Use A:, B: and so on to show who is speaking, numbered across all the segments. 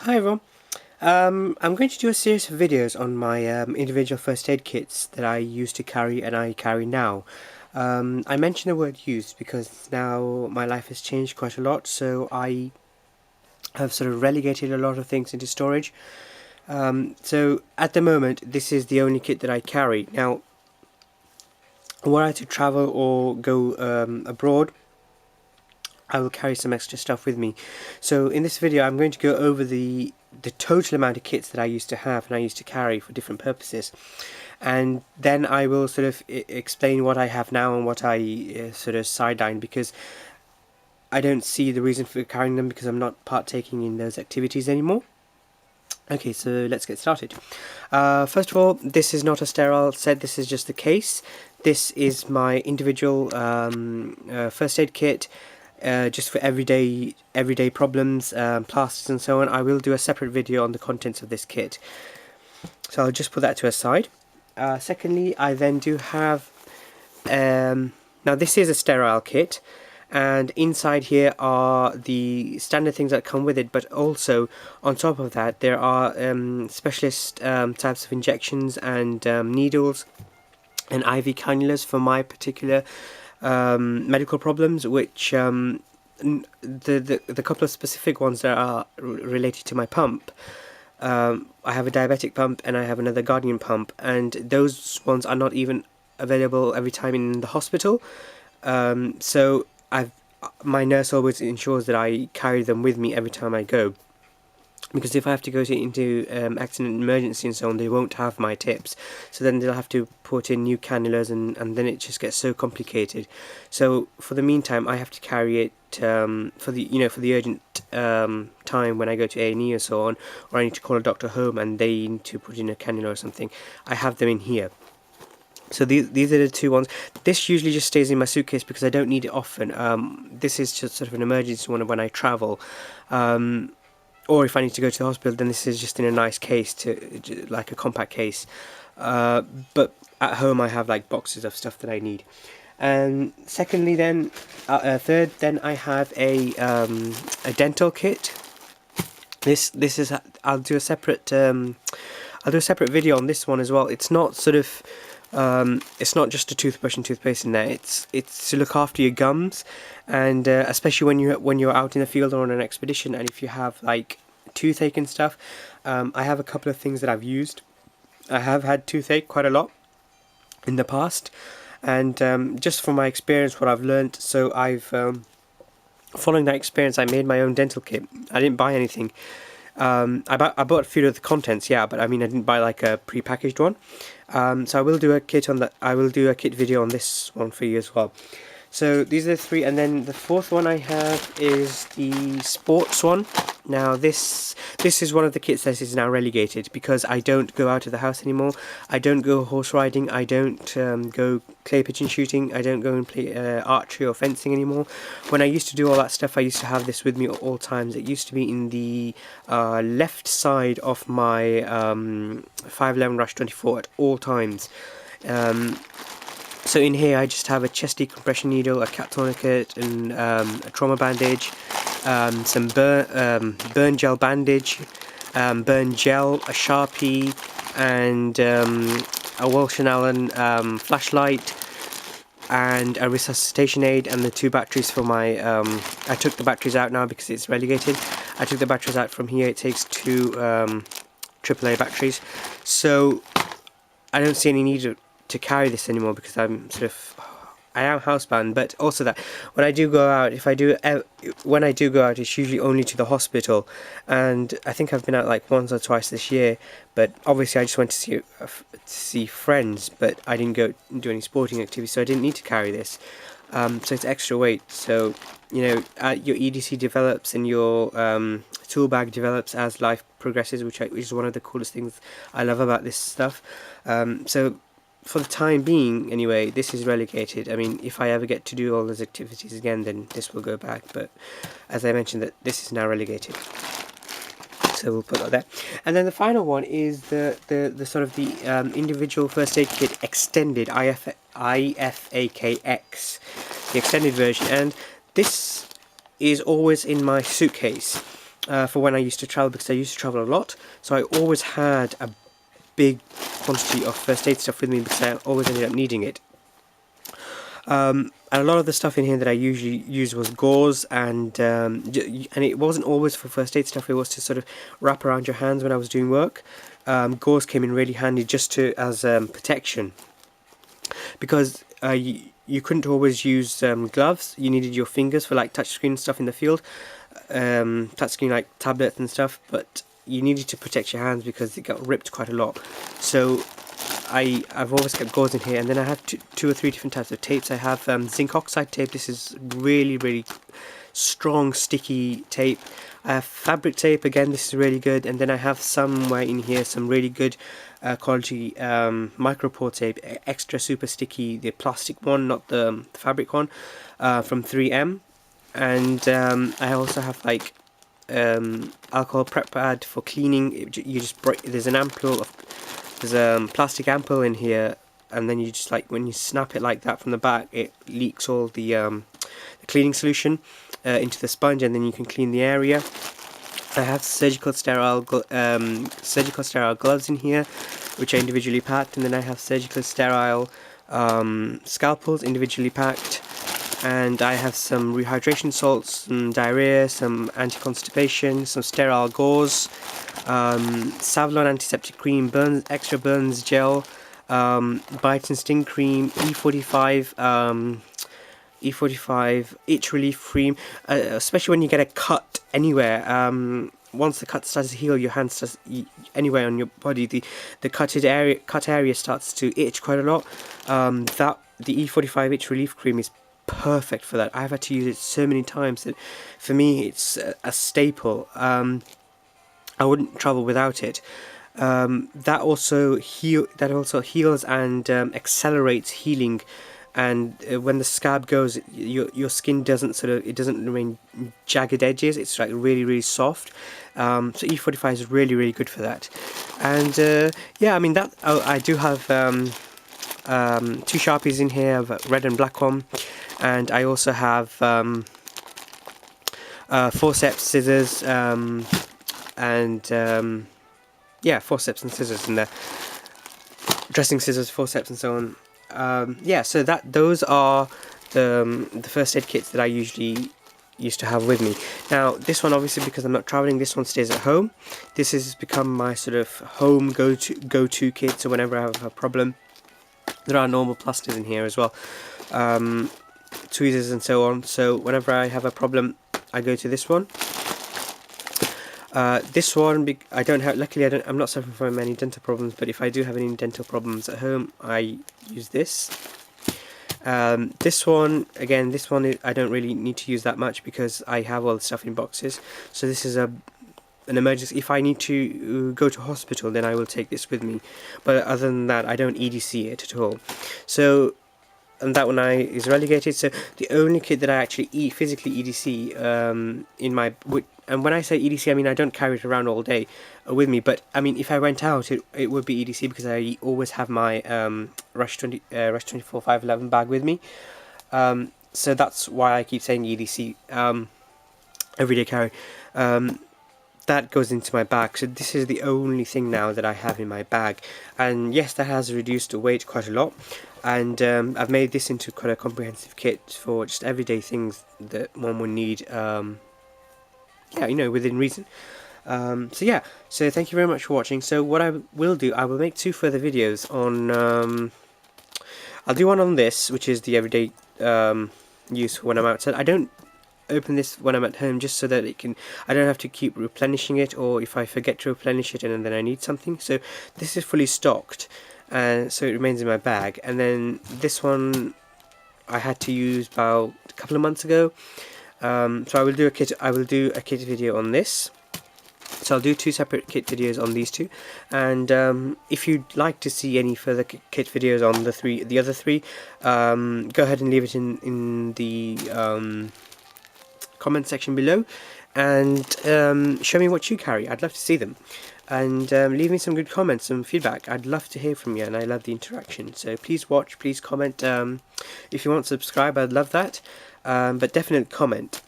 A: Hi everyone. I'm going to do a series of videos on my individual first aid kits that I used to carry and I carry now. I mention the word used because now my life has changed quite a lot, so I have sort of relegated a lot of things into storage. So at the moment this is the only kit that I carry. Now, were I to travel or go abroad, I will carry some extra stuff with me. So in this video I'm going to go over the total amount of kits that I used to have and I used to carry for different purposes, and then I will sort of explain what I have now and what I sort of sideline, because I don't see the reason for carrying them because I'm not partaking in those activities anymore. Okay, so let's get started. First of all, this is not a sterile set, this is just the case. This is my individual first aid kit, just for everyday problems, plasters and so on. I will do a separate video on the contents of this kit, so I'll just put that to a side. Secondly, I then do have, now this is a sterile kit, and inside here are the standard things that come with it, but also on top of that there are specialist types of injections and needles and IV cannulas for my particular medical problems, which the couple of specific ones that are related to my pump. I have a diabetic pump and I have another Guardian pump, and those ones are not even available every time in the hospital. So my nurse always ensures that I carry them with me every time I go, because if I have to go into accident emergency and so on, they won't have my tips, so then they'll have to put in new cannulas, and then it just gets so complicated. So for the meantime I have to carry it for the urgent time when I go to A&E or so on, or I need to call a doctor home and they need to put in a cannula or something. I have them in here. So these are the two ones. This usually just stays in my suitcase because I don't need it often. This is just sort of an emergency one when I travel. Or if I need to go to the hospital, then this is just in a nice case, like a compact case. But at home I have like boxes of stuff that I need. And secondly, then third, then I have a dental kit. This is, I'll do a separate video on this one as well. It's not sort of it's not just a toothbrush and toothpaste in there. It's to look after your gums, and especially when you're out in the field or on an expedition, and if you have like toothache and stuff. I have a couple of things that I've used. I have had toothache quite a lot in the past, and just from my experience, what I've learned. So I've following that experience, I made my own dental kit. I didn't buy anything. I bought a few of the contents, yeah, but I mean I didn't buy like a pre-packaged one. So I will do a kit on that. I will do a kit video on this one for you as well. So these are the three, and then the fourth one I have is the sports one. Now this is one of the kits that is now relegated because I don't go out of the house anymore. I don't go horse riding. I don't go clay pigeon shooting. I don't go and play archery or fencing anymore. When I used to do all that stuff, I used to have this with me at all times. It used to be in the left side of my 511 Rush 24 at all times. So in here I just have a chest decompression needle, a cat tourniquet, and a trauma bandage, some burn gel bandage, burn gel, a Sharpie, and a Welsh and Allen flashlight, and a resuscitation aid, and the two batteries for my I took the batteries out now because it's relegated. I took the batteries out from here. It takes two AAA batteries, so I don't see any need to carry this anymore because I am housebound. But also that when I do go out, when I do go out, it's usually only to the hospital, and I think I've been out like once or twice this year. But obviously I just went to see friends, but I didn't go do any sporting activities, so I didn't need to carry this. So it's extra weight. So your EDC develops and your tool bag develops as life progresses, which is one of the coolest things I love about this stuff. So for the time being, anyway, this is relegated. I mean, if I ever get to do all those activities again, then this will go back. But as I mentioned, that this is now relegated, so we'll put that there. And then the final one is the sort of the individual first aid kit extended IFAKX, the extended version, and this is always in my suitcase. for when I used to travel, because I used to travel a lot, so I always had a big quantity of first aid stuff with me because I always ended up needing it. And a lot of the stuff in here that I usually use was gauze, and it wasn't always for first aid stuff. It was to sort of wrap around your hands when I was doing work. Gauze came in really handy just to as protection, because you couldn't always use gloves. You needed your fingers for like touchscreen stuff in the field, touchscreen like tablets and stuff, but you needed to protect your hands because it got ripped quite a lot. So I've always kept gauze in here, and then I have two or three different types of tapes. I have zinc oxide tape. This is really strong sticky tape. I have fabric tape, again this is really good, and then I have somewhere in here some really good quality micropore tape, extra super sticky, the plastic one, not the fabric one, from 3M. And I also have like alcohol prep pad for cleaning. You just break, there's a plastic ampoule in here, and then you just, like, when you snap it like that from the back, it leaks all the cleaning solution into the sponge, and then you can clean the area. I have surgical sterile gloves in here, which are individually packed, and then I have surgical sterile scalpels individually packed, and I have some rehydration salts, some diarrhea, some anti-constipation, some sterile gauze, Savlon antiseptic cream, extra burns gel, bite and sting cream, E45 itch relief cream, especially when you get a cut anywhere. Once the cut starts to heal, your hand starts anywhere on your body, the cut area starts to itch quite a lot. The E45 itch relief cream is perfect for that. I've had to use it so many times that for me it's a staple. I wouldn't travel without it. That also heals and accelerates healing. And when the scab goes, your skin doesn't remain jagged edges. It's like really soft. So E45 is really good for that. And yeah, I mean that I do have 2 Sharpies in here, a red and black one, and I also have forceps, scissors, and yeah, forceps and scissors in there, dressing scissors, forceps, and so on. Yeah, so those are the first aid kits that I usually used to have with me. Now this one, obviously because I'm not traveling, this one stays at home. This has become my sort of home go-to kit, so whenever I have a problem. There are normal plasters in here as well, tweezers and so on, so whenever I have a problem I go to this one. This one, I don't have, luckily I'm not suffering from any dental problems, but if I do have any dental problems at home, I use this. This one, again, I don't really need to use that much because I have all the stuff in boxes. So this is an emergency. If I need to go to hospital, then I will take this with me. But other than that, I don't EDC it at all. So, and that one is relegated. So the only kit that I actually physically EDC and when I say EDC, I mean I don't carry it around all day with me, but I mean if I went out, it would be EDC because I always have my Rush 24 511 bag with me. So that's why I keep saying EDC, everyday carry. That goes into my bag, so this is the only thing now that I have in my bag, and yes, that has reduced the weight quite a lot, and I've made this into quite a comprehensive kit for just everyday things that one would need, yeah, you know, within reason. So yeah, so thank you very much for watching. So what I will do, I will make 2 further videos on, I'll do one on this, which is the everyday use for when I'm outside. I don't open this when I'm at home just so that I don't have to keep replenishing it, or if I forget to replenish it and then I need something. So this is fully stocked, and so it remains in my bag. And then this one I had to use about a couple of months ago. So I will do a kit video on this. So I'll do 2 separate kit videos on these 2, and if you'd like to see any further kit videos on the other 3, go ahead and leave it in the comment section below, and show me what you carry. I'd love to see them, and leave me some good comments, some feedback. I'd love to hear from you, and I love the interaction. So please watch, please comment. If you want to subscribe, I'd love that, but definitely comment.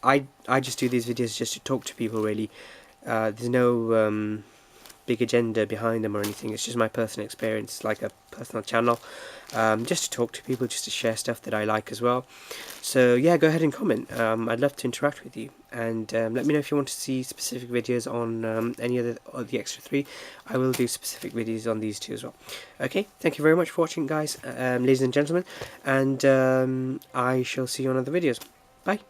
A: I just do these videos just to talk to people, really. There's no big agenda behind them or anything. It's just my personal experience, like a personal channel, just to talk to people, just to share stuff that I like as well. So yeah, go ahead and comment. I'd love to interact with you, and let me know if you want to see specific videos on any of the extra 3. I will do specific videos on these 2 as well. Okay, thank you very much for watching, guys, ladies and gentlemen, and I shall see you on other videos. Bye.